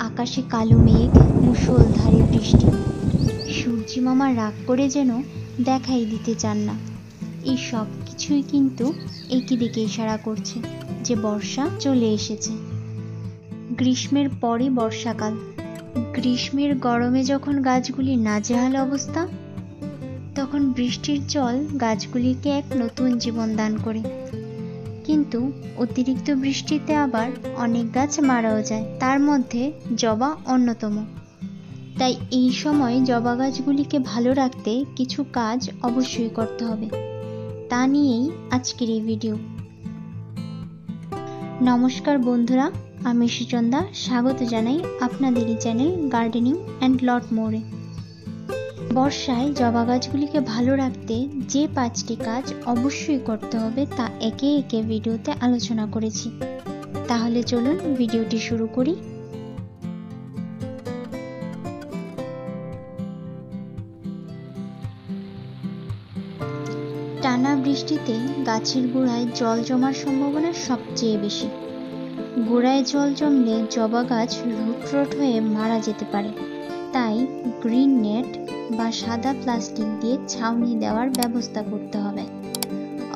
আকাশে কালো মেঘ, মুষলধারে বৃষ্টি। সূর্যি মামা রাগ করে যেন দেখাই দিতে চান না। এই সব কিছুই কিন্তু একই দিকে ইশারা করছে যে বর্ষা চলে এসেছে। গ্রীষ্মের পরই বর্ষাকাল। গ্রীষ্মের গরমে যখন গাছগুলির নাজেহাল অবস্থা, তখন বৃষ্টির জল গাছগুলিকে এক নতুন জীবন দান করে। কিন্তু অতিরিক্ত বৃষ্টিতে আবার অনেক গাছ মারাও যায়, তার মধ্যে জবা অন্যতম। তাই এই সময় জবা গাছগুলিকে ভালো রাখতে কিছু কাজ অবশ্যই করতে হবে। তা নিয়েই আজকের এই ভিডিও। নমস্কার বন্ধুরা, আমি সুচন্দা স্বাগত জানাই আপনাদের এই চ্যানেল গার্ডেনিং অ্যান্ড লট মোরে। বর্ষায় জবা গাছগুলিকে ভালো রাখতে যে 5টি কাজ অবশ্যই করতে হবে তা একে একে ভিডিওতে আলোচনা করেছি। তাহলে চলুন ভিডিওটি শুরু করি। টানা বৃষ্টিতে গাছের গোড়ায় জল জমার সম্ভাবনা সবচেয়ে বেশি। গোড়ায় জল জমলে জবা গাছ রুটরোট হয়ে মারা যেতে পারে। তাই গ্রিন নেট বা সাদা প্লাস্টিক দিয়ে ছাউনি দেওয়ার ব্যবস্থা করতে হবে,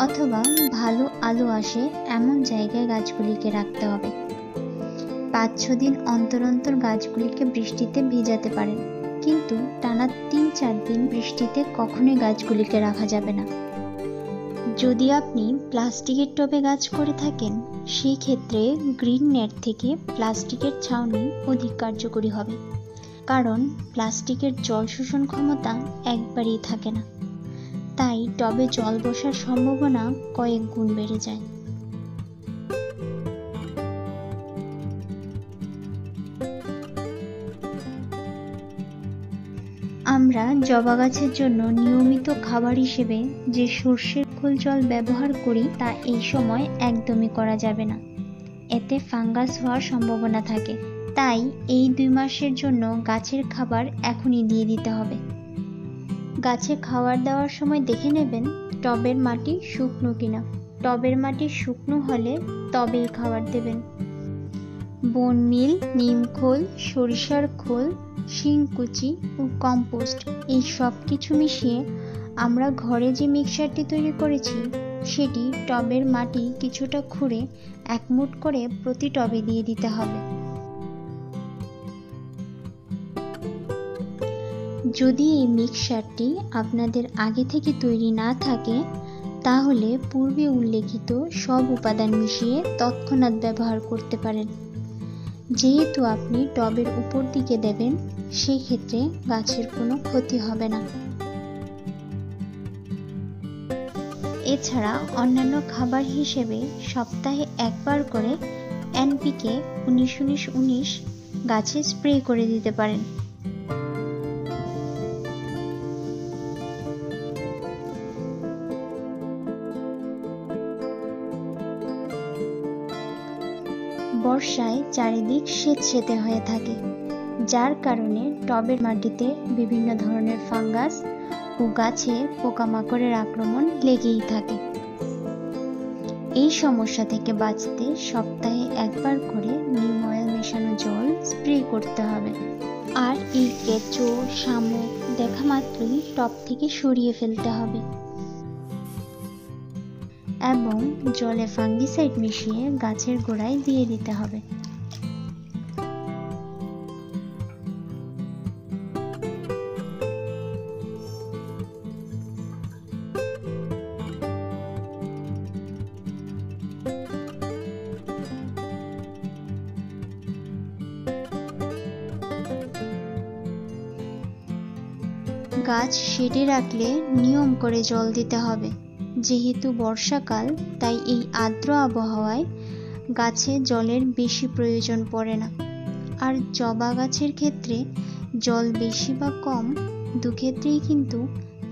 অথবা ভালো আলো আসে এমন জায়গায় গাছগুলিকে রাখতে হবে। 5-6 দিন অন্তর অন্তর গাছগুলিকে বৃষ্টিতে ভিজাতে পারেন, কিন্তু টানা 3-4 দিন বৃষ্টিতে কখনোই গাছগুলিকে রাখা যাবে না। যদি আপনি প্লাস্টিকের টবে গাছ করে থাকেন, সেই ক্ষেত্রে গ্রিন নেট থেকে প্লাস্টিকের ছাউনি অধিক কার্যকরী হবে, কারণ প্লাস্টিকের জল শোষণ ক্ষমতা একবারেই থাকে না। তাই টবে জল বসার সম্ভাবনা কয়েক গুণ বেড়ে যায়। আমরা জবা গাছের জন্য নিয়মিত খাবার হিসেবে যে সর্ষের খোল জল ব্যবহার করি তা এই সময় একদমই করা যাবে না। এতে ফাঙ্গাস হওয়ার সম্ভাবনা থাকে। তাই এই 2 মাসের জন্য গাছের খাবার এখনই দিয়ে দিতে হবে। গাছে খাবার দেওয়ার সময় দেখে নেবেন টবের মাটি শুকনো কিনা। টবের মাটি শুকনো হলে তবেই খাবার দেবেন। বন মিল, নিম খোল, সরিষার খোল, শিংকুচি ও কম্পোস্ট এই সব কিছু মিশিয়ে আমরা ঘরে যে মিক্সচারটি তৈরি করেছি সেটি টবের মাটি কিছুটা খুঁড়ে 1 মুঠ করে প্রতি টবে দিয়ে দিতে হবে। যদি এই মিক্সচারটি আপনাদের আগে থেকে তৈরি না থাকে, তাহলে পূর্বে উল্লেখিত সব উপাদান মিশিয়ে তৎক্ষণাৎ ব্যবহার করতে পারেন। যেহেতু আপনি টবের উপর দিকে দেবেন, সেই ক্ষেত্রে গাছের কোনো ক্ষতি হবে না। এছাড়া অন্যান্য খাবার হিসেবে সপ্তাহে 1 বার করে NPK 19-19 গাছে স্প্রে করে দিতে পারেন। বর্ষায় চারিদিক সেতসেতে হয়ে থাকে, যার কারণে টবের মাটিতে বিভিন্ন ধরনের ফাঙ্গাস ও গাছে পোকামাকড়ের আক্রমণ লেগেই থাকে। এই সমস্যা থেকে বাঁচতে সপ্তাহে 1 বার করে নিম অয়েল মেশানো জল স্প্রে করতে হবে। আর এই কেঁচো, শামুক দেখা মাত্রই টব থেকে সরিয়ে ফেলতে হবে এবং জলে ফাঙ্গিসাইড মিশিয়ে গাছের গোড়ায় দিয়ে দিতে হবে। গাছ শেডে রাখলে নিয়ম করে জল দিতে হবে। যেহেতু বর্ষাকাল, তাই এই আর্দ্র আবহাওয়ায় গাছে জলের বেশি প্রয়োজন পড়ে না। আর জবা গাছের ক্ষেত্রে জল বেশি বা কম দুক্ষেত্রেই কিন্তু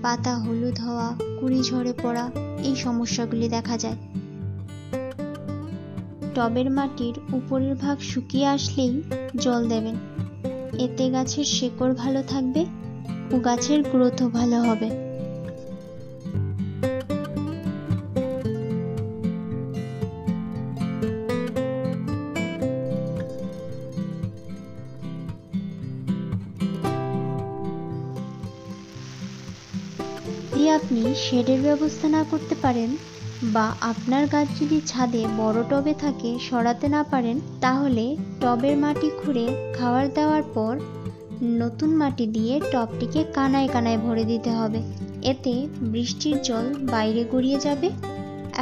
পাতা হলুদ হওয়া, কুঁড়ি ঝরে পড়া এই সমস্যাগুলি দেখা যায়। টবের মাটির উপরের ভাগ শুকিয়ে আসলেই জল দেবেন। এতে গাছের শেকড় ভালো থাকবে ও গাছের গ্রোথও ভালো হবে। আপনি শেডের ব্যবস্থা না করতে পারেন বা আপনার গাছ যদি ছাদে বড় টবে থাকে সরাতে না পারেন, তাহলে টবের মাটি খুঁড়ে খাবার দেওয়ার পর নতুন মাটি দিয়ে টবটিকে কানায় কানায় ভরে দিতে হবে। এতে বৃষ্টির জল বাইরে গড়িয়ে যাবে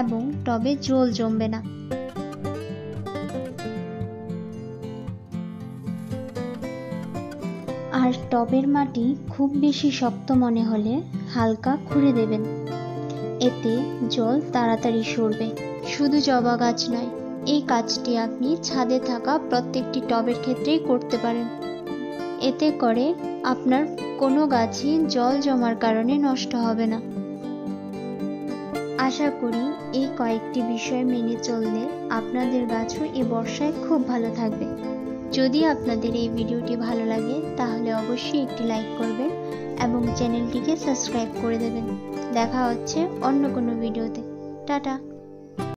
এবং টবে জল জমবে না। আর টবের মাটি খুব বেশি শক্ত মনে হলে হালকা খুঁড়ে দেবেন, এতে জল তাড়াতাড়ি সরবে। শুধু জবা গাছ নয়, এই কাজটি আপনি ছাদে থাকা প্রত্যেকটি টবের ক্ষেত্রেই করতে পারেন। এতে করে আপনার কোনো গাছই জল জমার কারণে নষ্ট হবে না। আশা করি এই কয়েকটি বিষয় মেনে চললে আপনাদের গাছও এই বর্ষায় খুব ভালো থাকবে। যদি আপনাদের এই ভিডিওটি ভালো লাগে তাহলে অবশ্যই একটি লাইক করবেন এবং চ্যানেলটিকে সাবস্ক্রাইব করে দেবেন। দেখা হচ্ছে অন্য কোনো ভিডিওতে। টাটা।